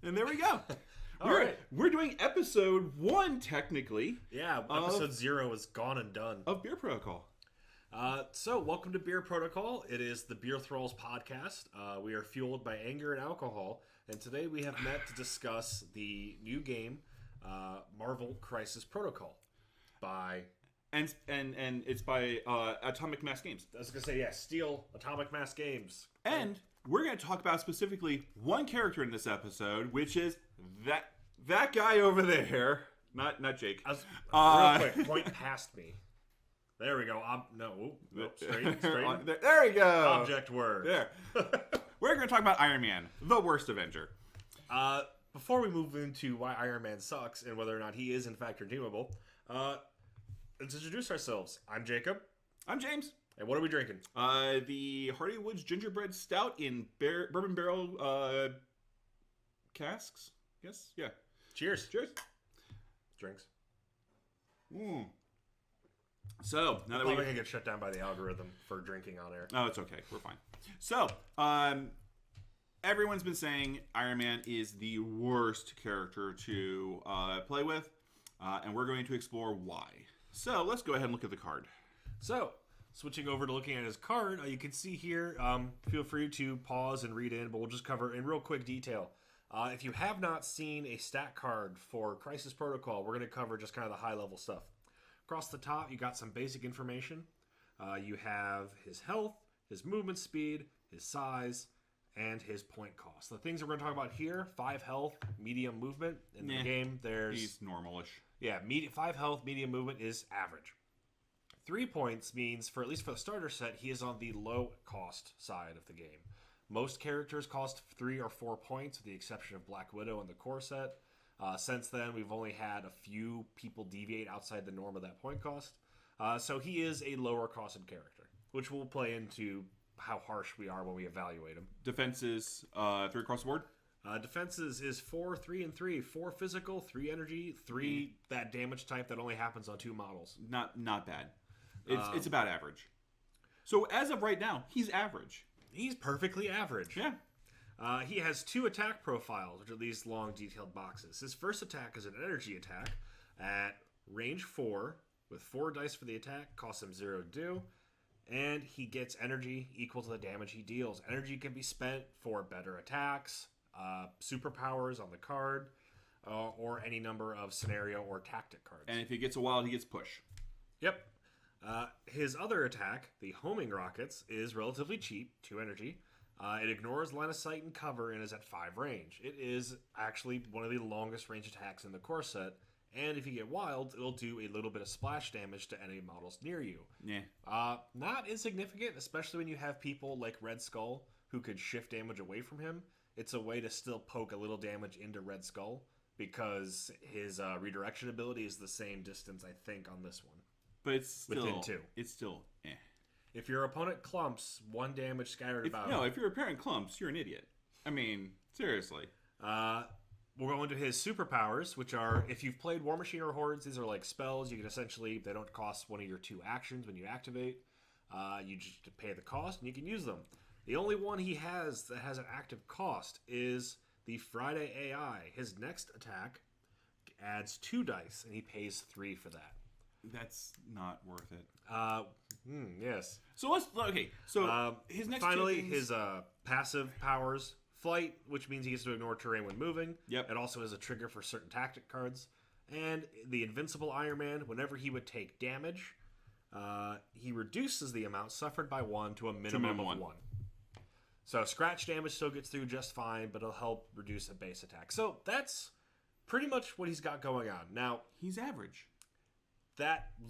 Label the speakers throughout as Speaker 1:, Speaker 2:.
Speaker 1: And there we go.
Speaker 2: Right.
Speaker 1: We're doing episode 1, technically.
Speaker 2: Yeah, episode 0 is gone and done.
Speaker 1: Of Beer Protocol.
Speaker 2: So, welcome to Beer Protocol. It is the BeerThralls podcast. We are fueled by anger and alcohol. And today we have met to discuss the new game, Marvel Crisis Protocol.
Speaker 1: And it's by Atomic Mass Games.
Speaker 2: I was going to say, Steel Atomic Mass Games.
Speaker 1: And we're going to talk about specifically one character in this episode, which is that guy over there. Not Jake.
Speaker 2: Real quick, point past me. There we go. Straight.
Speaker 1: There we go.
Speaker 2: Object word.
Speaker 1: There. We're going to talk about Iron Man, the worst Avenger.
Speaker 2: Before we move into why Iron Man sucks and whether or not he is in fact redeemable, let's introduce ourselves. I'm Jacob.
Speaker 1: I'm James.
Speaker 2: And what are we drinking?
Speaker 1: The Hardy Woods Gingerbread Stout in bourbon barrel casks. Yes? Yeah.
Speaker 2: Cheers.
Speaker 1: Cheers.
Speaker 2: Drinks.
Speaker 1: So, now that
Speaker 2: we're going to get shut down by the algorithm for drinking on air.
Speaker 1: Oh, it's okay. We're fine. So, everyone's been saying Iron Man is the worst character to play with, and we're going to explore why. So, let's go ahead and look at the card.
Speaker 2: So, switching over to looking at his card, you can see here, feel free to pause and read in, but we'll just cover in real quick detail. If you have not seen a stat card for Crisis Protocol, we're going to cover just kind of the high-level stuff. Across the top, you got some basic information. You have his health, his movement speed, his size, and his point cost. The things that we're going to talk about here, 5 health, medium movement. In the game,
Speaker 1: he's normalish.
Speaker 2: Yeah, 5 health, medium movement is average. 3 points means, at least for the starter set, he is on the low cost side of the game. Most characters cost 3 or 4 points, with the exception of Black Widow in the core set. Since then, we've only had a few people deviate outside the norm of that point cost. So he is a lower costed character, which will play into how harsh we are when we evaluate him.
Speaker 1: Defenses, 3 across the board?
Speaker 2: Defenses is 4, 3, and 3. 4 physical, 3 energy, 3 that damage type that only happens on 2 models.
Speaker 1: Not bad. It's about average. So as of right now, he's average.
Speaker 2: He's perfectly average.
Speaker 1: Yeah.
Speaker 2: He has 2 attack profiles, which are these long, detailed boxes. His first attack is an energy attack at range 4, with 4 dice for the attack, costs him 0 to do, and he gets energy equal to the damage he deals. Energy can be spent for better attacks, superpowers on the card, or any number of scenario or tactic cards.
Speaker 1: And if he gets a wild, he gets push.
Speaker 2: Yep. His other attack, the homing rockets, is relatively cheap, 2 energy. It ignores line of sight and cover and is at 5 range. It is actually one of the longest range attacks in the core set, and if you get wild, it'll do a little bit of splash damage to any models near you.
Speaker 1: Yeah.
Speaker 2: Not insignificant, especially when you have people like Red Skull who could shift damage away from him. It's a way to still poke a little damage into Red Skull, because his redirection ability is the same distance, I think, on this one.
Speaker 1: But it's still...
Speaker 2: Within 2.
Speaker 1: It's still...
Speaker 2: If your opponent clumps, 1 damage scattered about...
Speaker 1: No, if your opponent clumps, you're an idiot. I mean, seriously.
Speaker 2: We'll go into his superpowers, which are, if you've played War Machine or Hordes, these are like spells. You can essentially, they don't cost one of your 2 actions when you activate. You just pay the cost and you can use them. The only one he has that has an active cost is the Friday AI. His next attack adds 2 dice and he pays 3 for that.
Speaker 1: That's not worth it.
Speaker 2: Yes.
Speaker 1: So his next
Speaker 2: finally, his passive powers: flight, which means he gets to ignore terrain when moving.
Speaker 1: Yep.
Speaker 2: It also has a trigger for certain tactic cards. And the Invincible Iron Man, whenever he would take damage, he reduces the amount suffered by 1 to a minimum of 1. So scratch damage still gets through just fine, but it'll help reduce a base attack. So that's pretty much what he's got going on. Now,
Speaker 1: he's average.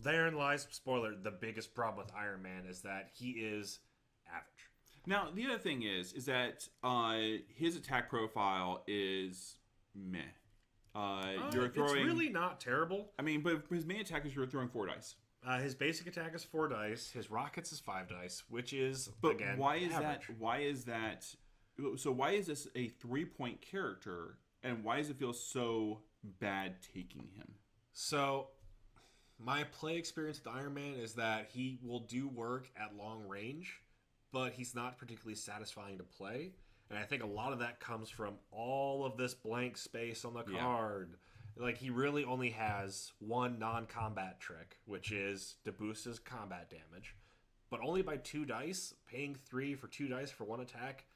Speaker 2: Therein lies, spoiler, the biggest problem with Iron Man is that he is average.
Speaker 1: Now, the other thing is that his attack profile is meh. You're throwing...
Speaker 2: It's really not terrible.
Speaker 1: I mean, but his main attack is you're throwing 4 dice.
Speaker 2: His basic attack is 4 dice. His rockets is 5 dice, which is, again,
Speaker 1: why is
Speaker 2: average.
Speaker 1: Why is that... So why is this a 3-point character, and why does it feel so bad taking him?
Speaker 2: So... my play experience with Iron Man is that he will do work at long range, but he's not particularly satisfying to play. And I think a lot of that comes from all of this blank space on the card. Like, he really only has one non-combat trick, which is to boost his combat damage. But only by 2 dice, paying 3 for 2 dice for 1 attack,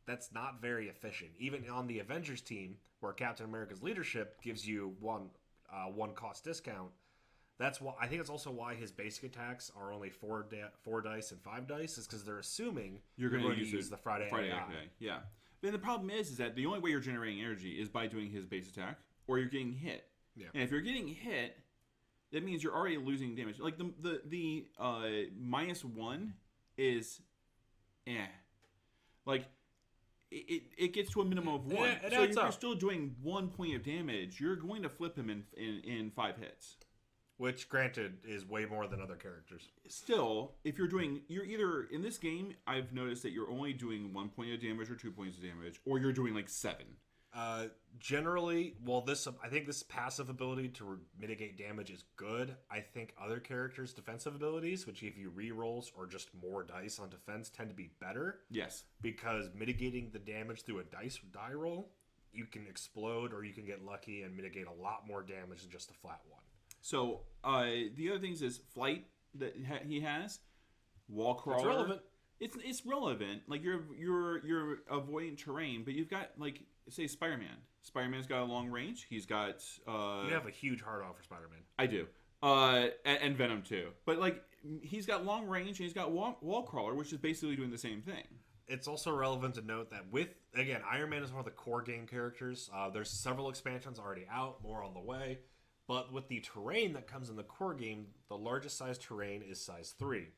Speaker 2: that's not very efficient. Even on the Avengers team, where Captain America's leadership gives you one cost discount, that's why I think it's also why his basic attacks are only 4 dice and 5 dice, is because they're assuming
Speaker 1: you're going to
Speaker 2: use the Friday AI.
Speaker 1: Yeah. But the problem is that the only way you're generating energy is by doing his base attack, or you're getting hit.
Speaker 2: Yeah.
Speaker 1: And if you're getting hit, that means you're already losing damage. Like the -1 is, like it gets to a minimum of 1. So you're still doing 1 point of damage. You're going to flip him in 5 hits.
Speaker 2: Which, granted, is way more than other characters.
Speaker 1: Still, if you're either, in this game, I've noticed that you're only doing 1 point of damage or 2 points of damage, or you're doing like 7.
Speaker 2: Generally, I think this passive ability to mitigate damage is good. I think other characters' defensive abilities, which give you rerolls or just more dice on defense, tend to be better.
Speaker 1: Yes. Because
Speaker 2: mitigating the damage through a die roll, you can explode or you can get lucky and mitigate a lot more damage than just a flat one.
Speaker 1: So, the other things is flight that he has, wall crawler.
Speaker 2: It's relevant.
Speaker 1: It's relevant. Like you're avoiding terrain, but you've got, like, say Spider-Man. Spider-Man's got a long range. He's got
Speaker 2: you have a huge hard on for Spider-Man.
Speaker 1: I do. And Venom too. But like he's got long range and he's got wall crawler, which is basically doing the same thing.
Speaker 2: It's also relevant to note that Iron Man is one of the core game characters. There's several expansions already out, more on the way. But with the terrain that comes in the core game, the largest size terrain is size 3.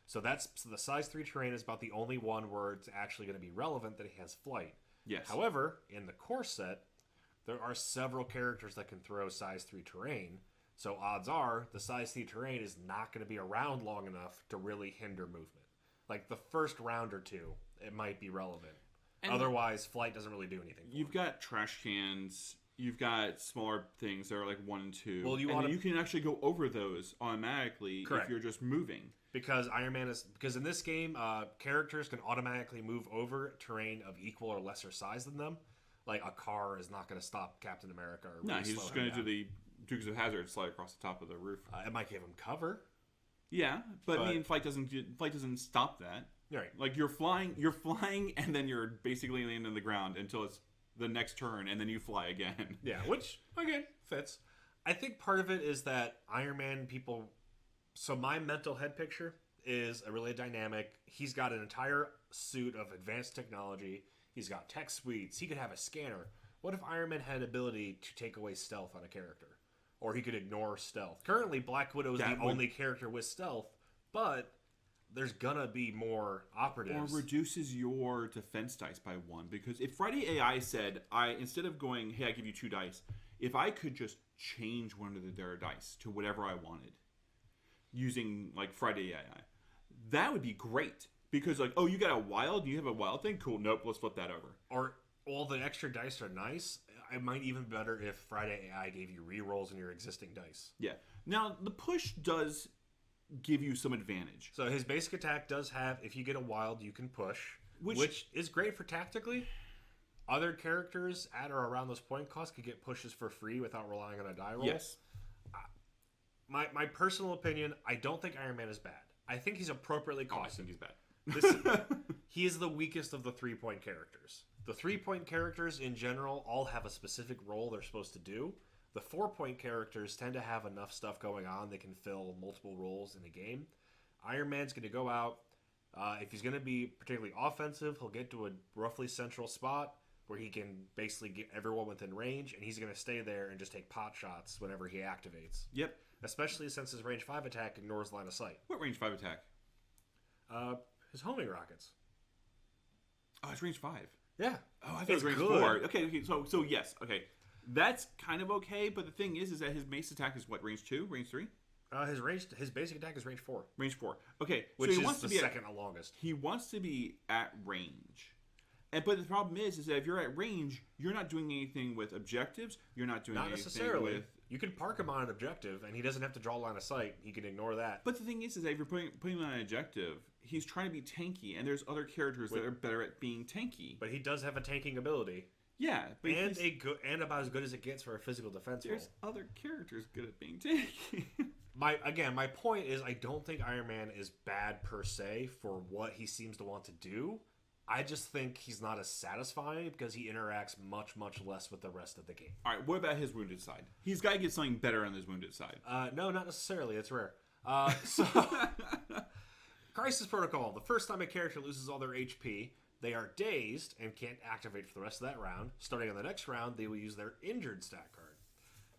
Speaker 2: So the size 3 terrain is about the only one where it's actually going to be relevant that he has flight.
Speaker 1: Yes.
Speaker 2: However, in the core set, there are several characters that can throw size 3 terrain. So odds are the size 3 terrain is not going to be around long enough to really hinder movement. Like the first round or two, it might be relevant. And otherwise, flight doesn't really do anything.
Speaker 1: You've got trash cans. You've got smaller things that are like 1 and 2.
Speaker 2: Well,
Speaker 1: you can actually go over those automatically.
Speaker 2: Correct.
Speaker 1: If you're just moving.
Speaker 2: Because because in this game, characters can automatically move over terrain of equal or lesser size than them. Like a car is not going to stop Captain America. Or really
Speaker 1: he's just going to do the Dukes of Hazzard slide across the top of the roof.
Speaker 2: It might give him cover.
Speaker 1: Yeah, but I mean, flight doesn't stop that.
Speaker 2: Right.
Speaker 1: Like you're flying, and then you're basically landing on the ground until it's the next turn, and then you fly again.
Speaker 2: Yeah, which again fits. I think part of it is that Iron Man people. So my mental head picture is a really dynamic. He's got an entire suit of advanced technology. He's got tech suites. He could have a scanner. What if Iron Man had ability to take away stealth on a character? Or he could ignore stealth. Currently, Black Widow is the only character with stealth, but there's gonna be more operatives.
Speaker 1: Or reduces your defense dice by 1. Because if Friday AI said, instead of going, hey, I give you 2 dice, if I could just change one of their dice to whatever I wanted, using like Friday AI, that would be great. Because like, oh, you got a wild? You have a wild thing? Cool. Nope. Let's flip that over.
Speaker 2: Or all the extra dice are nice. It might even be better if Friday AI gave you rerolls in your existing dice.
Speaker 1: Yeah. Now the push does give you some advantage.
Speaker 2: So his basic attack does have, if you get a wild, you can push, which is great for tactically. Other characters at or around those point costs could get pushes for free without relying on a die roll.
Speaker 1: Yes.
Speaker 2: My personal opinion, I don't think Iron Man is bad. I think he's appropriately costed.
Speaker 1: I think he's bad.
Speaker 2: He is the weakest of the 3-point characters. The 3-point characters in general all have a specific role they're supposed to do. The 4-point characters tend to have enough stuff going on they can fill multiple roles in a game. Iron Man's going to go out. If he's going to be particularly offensive, he'll get to a roughly central spot where he can basically get everyone within range, and he's going to stay there and just take pot shots whenever he activates.
Speaker 1: Yep.
Speaker 2: Especially since his range 5 attack ignores line of sight.
Speaker 1: What range 5 attack?
Speaker 2: His homing rockets.
Speaker 1: Oh, it's range 5.
Speaker 2: Yeah.
Speaker 1: Oh, I thought it was range 4. Okay. So yes. Okay. That's kind of okay, but the thing is that his mace attack is what, range 2? Range 3?
Speaker 2: His basic attack is range 4.
Speaker 1: Range 4. Okay.
Speaker 2: Which
Speaker 1: so he
Speaker 2: is
Speaker 1: wants
Speaker 2: the
Speaker 1: to be
Speaker 2: second longest.
Speaker 1: He wants to be at range. But the problem is that if you're at range, you're not doing anything with objectives. You're not doing anything with
Speaker 2: You can park him on an objective, and he doesn't have to draw a line of sight. He can ignore that.
Speaker 1: But the thing is that if you're putting him on an objective, he's trying to be tanky, and there's other characters that are better at being tanky.
Speaker 2: But he does have a tanking ability.
Speaker 1: Yeah, but
Speaker 2: and about as good as it gets for a physical defense role.
Speaker 1: There's other characters good at being tanky.
Speaker 2: My point is, I don't think Iron Man is bad per se for what he seems to want to do. I just think he's not as satisfying because he interacts much, much less with the rest of the game.
Speaker 1: All right, what about his wounded side? He's got to get something better on his wounded side.
Speaker 2: No, not necessarily. It's rare. So, Crisis Protocol. The first time a character loses all their HP, they are dazed and can't activate for the rest of that round. Starting on the next round, they will use their injured stat card.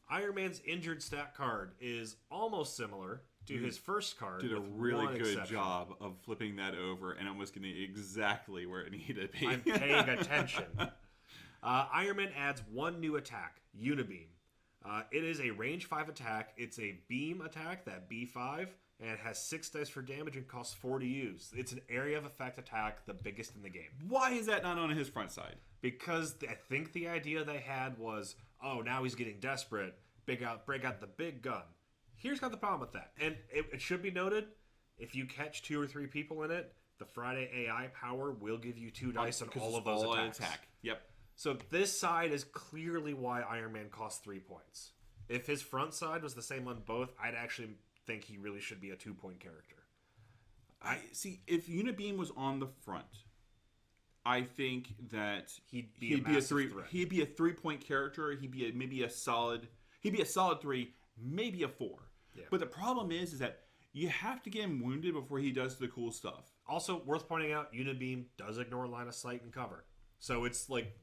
Speaker 2: Iron Man's injured stat card is almost similar to his first card.
Speaker 1: Did a really good job of flipping that over and almost getting exactly where it needed to be.
Speaker 2: I'm paying attention. Iron Man adds one new attack, Unibeam. It is a range 5 attack. It's a beam attack, that B5, and it has 6 dice for damage and costs 4 to use. It's an area of effect attack, the biggest in the game.
Speaker 1: Why is that not on his front side?
Speaker 2: Because I think the idea they had was, oh, now he's getting desperate. Break out the big gun. Here's got the problem with that. And it should be noted, if you catch 2 or 3 people in it, the Friday AI power will give you 2 dice on all of those attacks.
Speaker 1: Yep.
Speaker 2: So this side is clearly why Iron Man costs 3 points. If his front side was the same on both, I'd actually think he really should be a 2-point character.
Speaker 1: I see. If Unibeam was on the front, I think that
Speaker 2: he'd be a 3.
Speaker 1: He'd be a 3-point character. He'd be maybe a solid 3, maybe a 4.
Speaker 2: Yeah.
Speaker 1: But the problem is that you have to get him wounded before he does the cool stuff.
Speaker 2: Also, worth pointing out, Unibeam does ignore line of sight and cover. So it's like,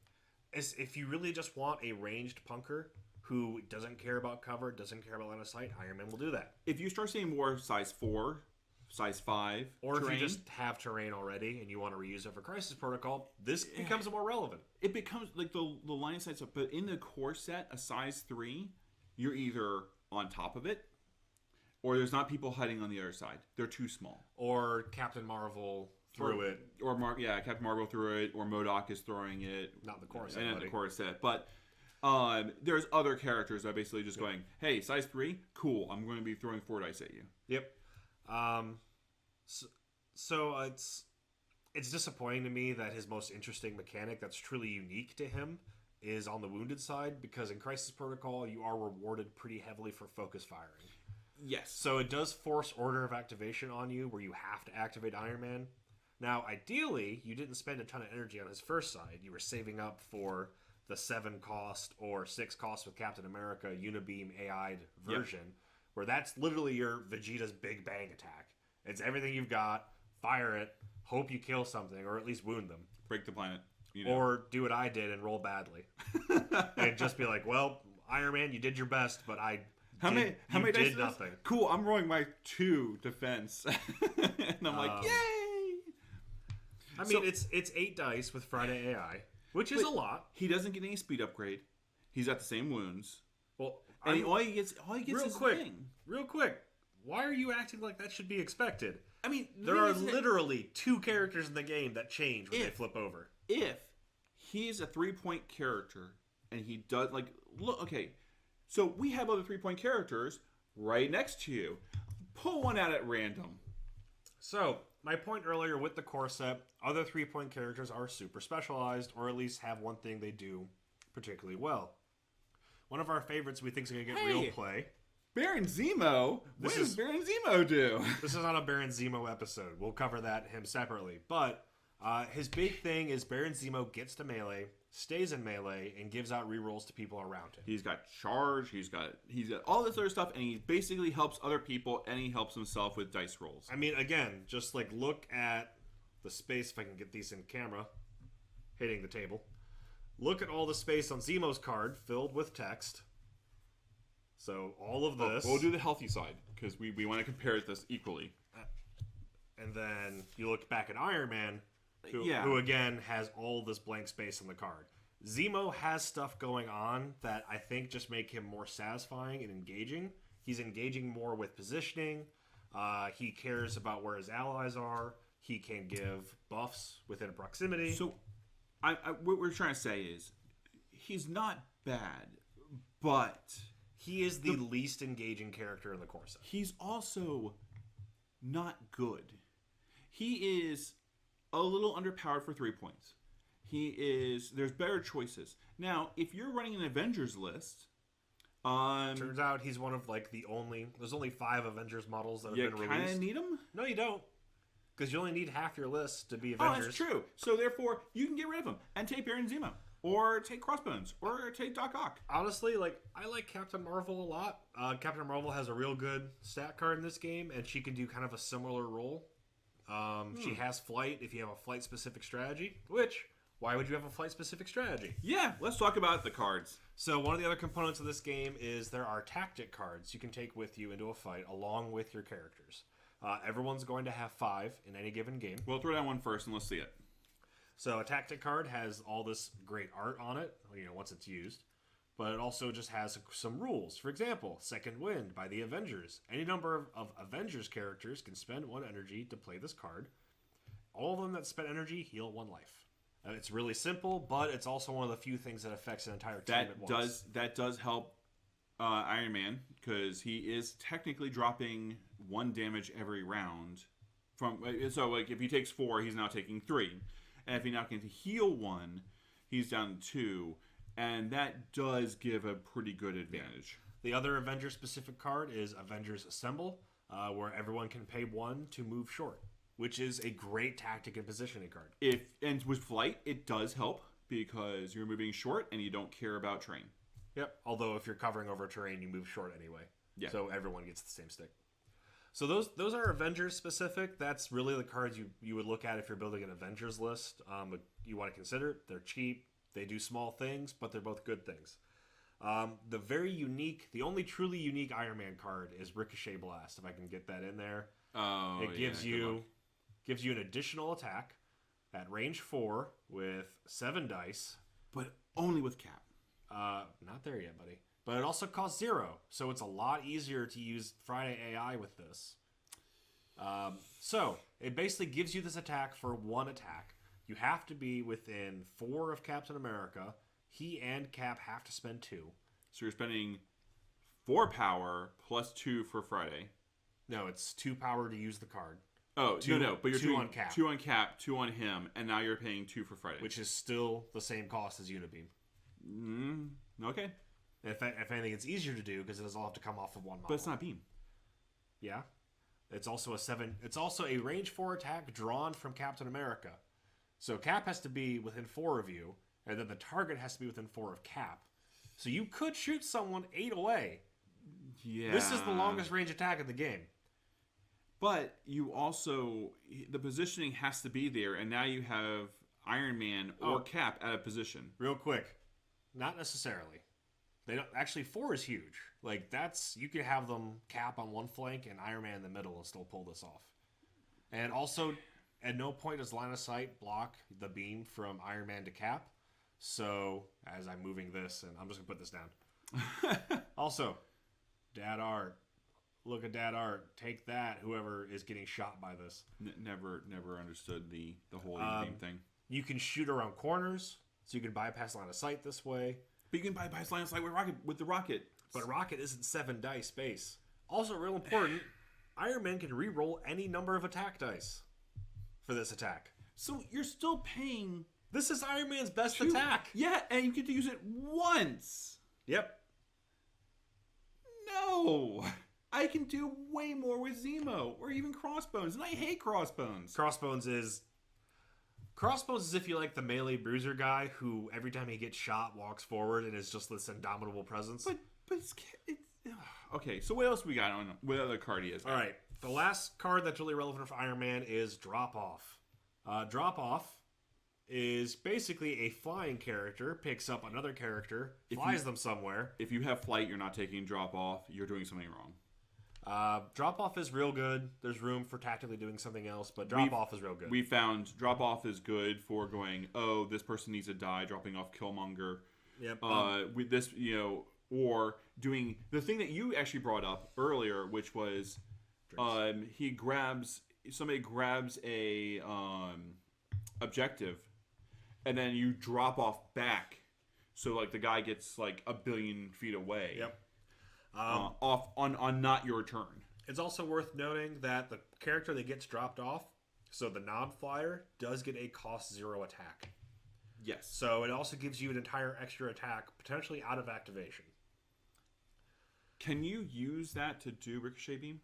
Speaker 2: if you really just want a ranged punker who doesn't care about cover, doesn't care about line of sight, Iron Man will do that.
Speaker 1: If you start seeing more size 4, size 5,
Speaker 2: or
Speaker 1: terrain,
Speaker 2: if you just have terrain already and you want to reuse it for Crisis Protocol, this becomes more relevant.
Speaker 1: It becomes like the line of sight stuff. But in the core set, a size 3, you're either on top of it, or there's not people hiding on the other side. They're too small.
Speaker 2: Or Captain Marvel threw it.
Speaker 1: Or Captain Marvel threw it, or MODOK is throwing it.
Speaker 2: Not the core set,
Speaker 1: and not the core set. But there's other characters that are basically just going, hey, size 3, cool, I'm going to be throwing 4 dice at you.
Speaker 2: Yep. So it's disappointing to me that his most interesting mechanic that's truly unique to him is on the wounded side, because in Crisis Protocol you are rewarded pretty heavily for focus firing.
Speaker 1: Yes.
Speaker 2: So it does force order of activation on you where you have to activate Iron Man. Now, ideally, you didn't spend a ton of energy on his first side. You were saving up for the 7 cost or 6 cost with Captain America Unibeam AI'd version, where that's literally your Vegeta's Big Bang attack. It's everything you've got, fire it, hope you kill something, or at least wound them.
Speaker 1: Break the planet.
Speaker 2: Or do what I did and roll badly. And just be like, well, Iron Man, you did your best, but how many did nothing.
Speaker 1: Cool, I'm rolling my 2 defense. And I'm like, yay!
Speaker 2: I mean, it's 8 dice with Friday AI, which is a lot.
Speaker 1: He doesn't get any speed upgrade. He's got the same wounds.
Speaker 2: Well,
Speaker 1: and all he gets is thing.
Speaker 2: Real quick, why are you acting like that should be expected?
Speaker 1: I mean,
Speaker 2: there are literally 2 characters in the game that change when they flip over.
Speaker 1: If he's a 3-point character and he does, like, look, okay, so we have other 3-point characters right next to you. Pull one out at random.
Speaker 2: So, my point earlier with the core set, other 3-point characters are super specialized, or at least have one thing they do particularly well. One of our favorites we think is going to get real play.
Speaker 1: Baron Zemo? What does Baron Zemo do?
Speaker 2: This is not a Baron Zemo episode. We'll cover him separately. But his big thing is Baron Zemo gets to melee, stays in melee, and gives out rerolls to people around him.
Speaker 1: He's got charge, he's got all this other stuff, and he basically helps other people, and he helps himself with dice rolls.
Speaker 2: I mean, again, just like look at the space, if I can get these in camera, hitting the table. Look at all the space on Zemo's card filled with text. So all of this...
Speaker 1: We'll do the healthy side, because we want to compare this equally.
Speaker 2: And then you look back at Iron Man, who again has all this blank space on the card. Zemo has stuff going on that I think just make him more satisfying and engaging. He's engaging more with positioning. He cares about where his allies are. He can give buffs within proximity.
Speaker 1: So what we're trying to say is he's not bad, but
Speaker 2: He is the least engaging character in the core set.
Speaker 1: He's also not good. He is a little underpowered for 3 points. There's better choices. Now, if you're running an Avengers list,
Speaker 2: turns out he's one of there's only 5 Avengers models that have been released.
Speaker 1: You kind of need him?
Speaker 2: No, you don't. Because you only need half your list to be Avengers.
Speaker 1: Oh, that's true. So therefore, you can get rid of him and take Baron Zemo. Or take Crossbones. Or take Doc Ock.
Speaker 2: Honestly, I like Captain Marvel a lot. Captain Marvel has a real good stat card in this game, and she can do kind of a similar role. She has flight if you have a flight-specific strategy, which, why would you have a flight-specific strategy?
Speaker 1: Yeah, let's talk about the cards.
Speaker 2: So one of the other components of this game is there are tactic cards you can take with you into a fight along with your characters. Everyone's going to have 5 in any given game.
Speaker 1: We'll throw down one first and let's see it.
Speaker 2: So a tactic card has all this great art on it, once it's used. But it also just has some rules. For example, Second Wind by the Avengers. Any number of Avengers characters can spend 1 energy to play this card. All of them that spend energy heal 1 life. It's really simple, but it's also one of the few things that affects an entire team at once.
Speaker 1: That does help Iron Man, because he is technically dropping 1 damage every round. If he takes 4, he's now taking 3. And if he now can heal 1, he's down to 2. And that does give a pretty good advantage.
Speaker 2: The other Avengers-specific card is Avengers Assemble, where everyone can pay 1 to move short, which is a great tactic and positioning card.
Speaker 1: And with flight, it does help because you're moving short and you don't care about terrain.
Speaker 2: Yep. Although if you're covering over terrain, you move short anyway.
Speaker 1: Yeah.
Speaker 2: So everyone gets the same stick. So those are Avengers specific. That's really the cards you would look at if you're building an Avengers list. You want to consider it. They're cheap. They do small things, but they're both good things. The only truly unique Iron Man card is Ricochet Blast. If I can get that in there, it gives you an additional attack at range 4 with 7 dice,
Speaker 1: but only with Cap.
Speaker 2: Not there yet, buddy. But it also costs 0, so it's a lot easier to use Friday AI with this. So it basically gives you this attack for 1 attack. You have to be within 4 of Captain America. He and Cap have to spend 2.
Speaker 1: So you're spending 4 power plus 2 for Friday.
Speaker 2: No, it's 2 power to use the card.
Speaker 1: Oh, no, but you're
Speaker 2: 2 on Cap.
Speaker 1: 2 on Cap, 2 on him, and now you're paying 2 for Friday.
Speaker 2: Which is still the same cost as Unibeam.
Speaker 1: Okay.
Speaker 2: If anything, it's easier to do because it doesn't all have to come off of 1 model.
Speaker 1: But it's not Beam.
Speaker 2: Yeah. It's also a range 4 attack drawn from Captain America. So Cap has to be within 4 of you, and then the target has to be within 4 of Cap. So you could shoot someone 8 away.
Speaker 1: Yeah.
Speaker 2: This is the longest range attack in the game.
Speaker 1: But you also, the positioning has to be there, and now you have Iron Man or Cap out of position.
Speaker 2: Real quick. Not necessarily. They don't actually. 4 is huge. You could have them Cap on one flank and Iron Man in the middle and still pull this off. And also, at no point does line of sight block the beam from Iron Man to Cap. So, as I'm moving this, and I'm just gonna put this down. Also, dad art. Look at dad art. Take that. Whoever is getting shot by this.
Speaker 1: Never understood the whole beam thing.
Speaker 2: You can shoot around corners, so you can bypass line of sight this way.
Speaker 1: But you can bypass line of sight with the rocket.
Speaker 2: But rocket isn't 7 dice base. Also, real important, Iron Man can re-roll any number of attack dice for this attack.
Speaker 1: So you're still paying.
Speaker 2: This is Iron Man's best attack.
Speaker 1: Yeah, and you get to use it once.
Speaker 2: Yep.
Speaker 1: No. I can do way more with Zemo or even Crossbones, and I hate Crossbones.
Speaker 2: Crossbones is if you like the melee bruiser guy who every time he gets shot walks forward and is just this indomitable presence.
Speaker 1: But it's okay. So what else we got on? What other card he is?
Speaker 2: All right, the last card that's really relevant for Iron Man is Drop Off. Drop Off is basically a flying character picks up another character, flies them somewhere.
Speaker 1: If you have flight, you're not taking Drop Off. You're doing something wrong.
Speaker 2: Drop Off is real good. There's room for tactically doing something else, but Drop Off is real good.
Speaker 1: We found Drop Off is good for going, this person needs to die, dropping off Killmonger.
Speaker 2: Yep.
Speaker 1: With this, or doing the thing that you actually brought up earlier, which was somebody grabs a objective, and then you drop off back, so the guy gets 1 billion feet away.
Speaker 2: Yep.
Speaker 1: off on not your turn.
Speaker 2: It's also worth noting that the character that gets dropped off, so the non-flyer, does get a cost 0 attack.
Speaker 1: Yes.
Speaker 2: So it also gives you an entire extra attack, potentially out of activation.
Speaker 1: Can you use that to do Ricochet Beam?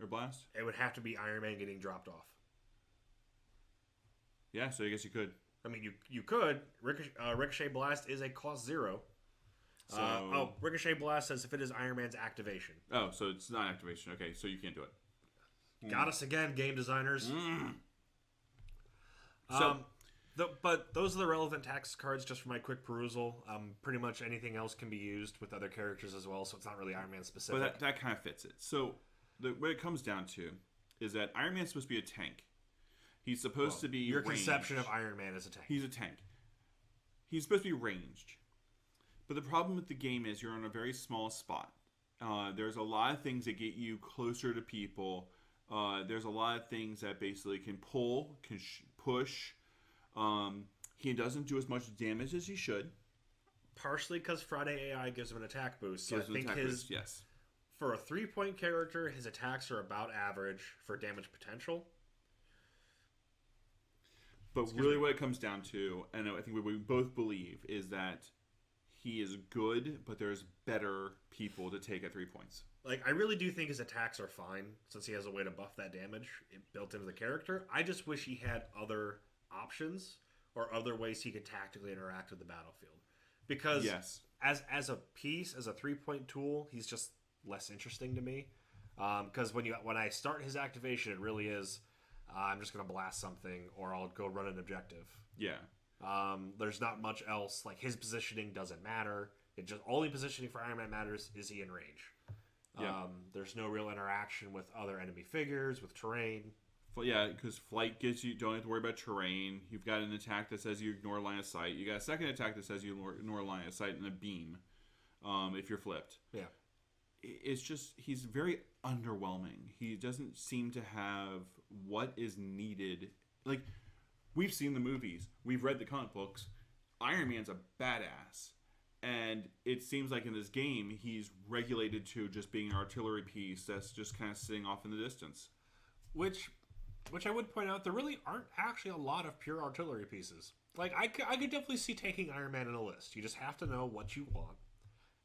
Speaker 1: Or Blast?
Speaker 2: It would have to be Iron Man getting dropped off.
Speaker 1: Yeah, so I guess you could.
Speaker 2: I mean, you could. Ricochet Blast is a cost 0.
Speaker 1: So,
Speaker 2: Ricochet Blast says if it is Iron Man's activation.
Speaker 1: Oh, so it's not activation. Okay, so you can't do it.
Speaker 2: Got us again, game designers.
Speaker 1: So,
Speaker 2: But those are the relevant tax cards just for my quick perusal. Pretty much anything else can be used with other characters as well, so it's not really Iron Man specific.
Speaker 1: but that kind of fits it. So what it comes down to is that Iron Man's supposed to be a tank. He's supposed to be
Speaker 2: your
Speaker 1: ranged.
Speaker 2: conception of Iron Man as a tank.
Speaker 1: He's a tank. He's supposed to be ranged. But the problem with the game is you're on a very small spot. There's a lot of things that get you closer to people. There's a lot of things that basically can pull, can push. He doesn't do as much damage as he should.
Speaker 2: Partially because Friday AI gives him an attack boost. So I think
Speaker 1: yes.
Speaker 2: For a 3-point character, his attacks are about average for damage potential.
Speaker 1: But really what it comes down to, and I think what we both believe, is that he is good, but there's better people to take at 3 points.
Speaker 2: Like, I really do think his attacks are fine, since he has a way to buff that damage built into the character. I just wish he had other options or other ways he could tactically interact with the battlefield. Because as a piece, as a 3-point tool, he's just less interesting to me. Because when I start his activation, it really is, I'm just going to blast something or I'll go run an objective.
Speaker 1: Yeah.
Speaker 2: There's not much else. Like, his positioning doesn't matter. It just only positioning for Iron Man matters. Is he in range?
Speaker 1: Yeah.
Speaker 2: There's no real interaction with other enemy figures, with terrain.
Speaker 1: Yeah, because flight gives you, don't have to worry about terrain. You've got an attack that says you ignore line of sight. You got a second attack that says you ignore line of sight and a beam, if you're flipped.
Speaker 2: Yeah.
Speaker 1: It's just, he's very underwhelming. He doesn't seem to have what is needed. Like, we've seen the movies. We've read the comic books. Iron Man's a badass. And it seems like in this game, he's regulated to just being an artillery piece that's just kind of sitting off in the distance.
Speaker 2: Which I would point out, there really aren't actually a lot of pure artillery pieces. Like, I could definitely see taking Iron Man in a list. You just have to know what you want.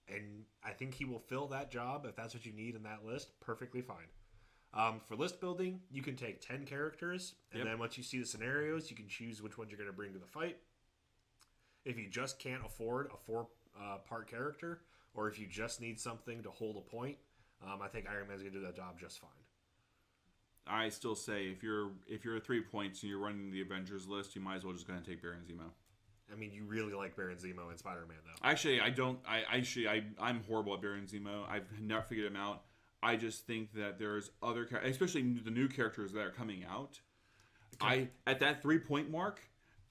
Speaker 2: And I think he will fill that job, if that's what you need in that list, perfectly fine. For list building, you can take 10 characters, and then once you see the scenarios, you can choose which ones you're going to bring to the fight. If you just can't afford a 4-part character, or if you just need something to hold a point, I think Iron Man's going to do that job just fine.
Speaker 1: I still say if you're 3 points and you're running the Avengers list, you might as well just go ahead and take Baron Zemo.
Speaker 2: I mean, you really like Baron Zemo in Spider-Man, though.
Speaker 1: Actually, I don't. I'm horrible at Baron Zemo. I've not figured him out. I just think that there's other, especially the new characters that are coming out. At that 3-point mark,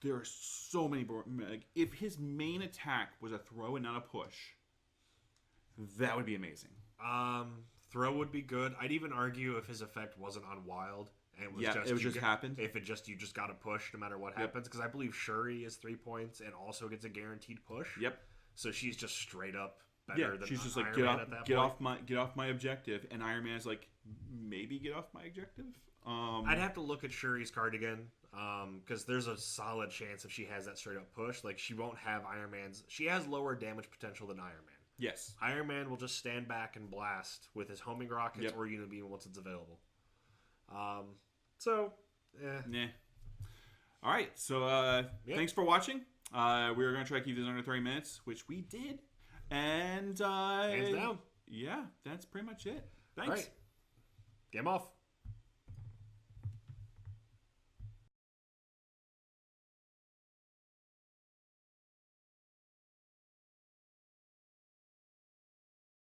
Speaker 1: there are so many. Like, if his main attack was a throw and not a push, that would be amazing.
Speaker 2: Throw would be good. I'd even argue if his effect wasn't on Wild and
Speaker 1: it just happened.
Speaker 2: If you just got to push no matter what happens, because I believe Shuri is 3 points and also gets a guaranteed push.
Speaker 1: Yep.
Speaker 2: So she's just straight up better than
Speaker 1: she's just
Speaker 2: Iron
Speaker 1: like
Speaker 2: Man at that point.
Speaker 1: get off my objective, and Iron Man's like, maybe get off my objective.
Speaker 2: I'd have to look at Shuri's card again, because there's a solid chance if she has that straight up push, like she won't have Iron Man's. She has lower damage potential than Iron Man.
Speaker 1: Yes.
Speaker 2: Iron Man will just stand back and blast with his homing rockets or Unibeam once it's available.
Speaker 1: Nah. All right. So thanks for watching. We were going to try to keep this under 30 minutes, which we did. And
Speaker 2: hands down.
Speaker 1: Yeah, that's pretty much it. Thanks.
Speaker 2: All right. Game off.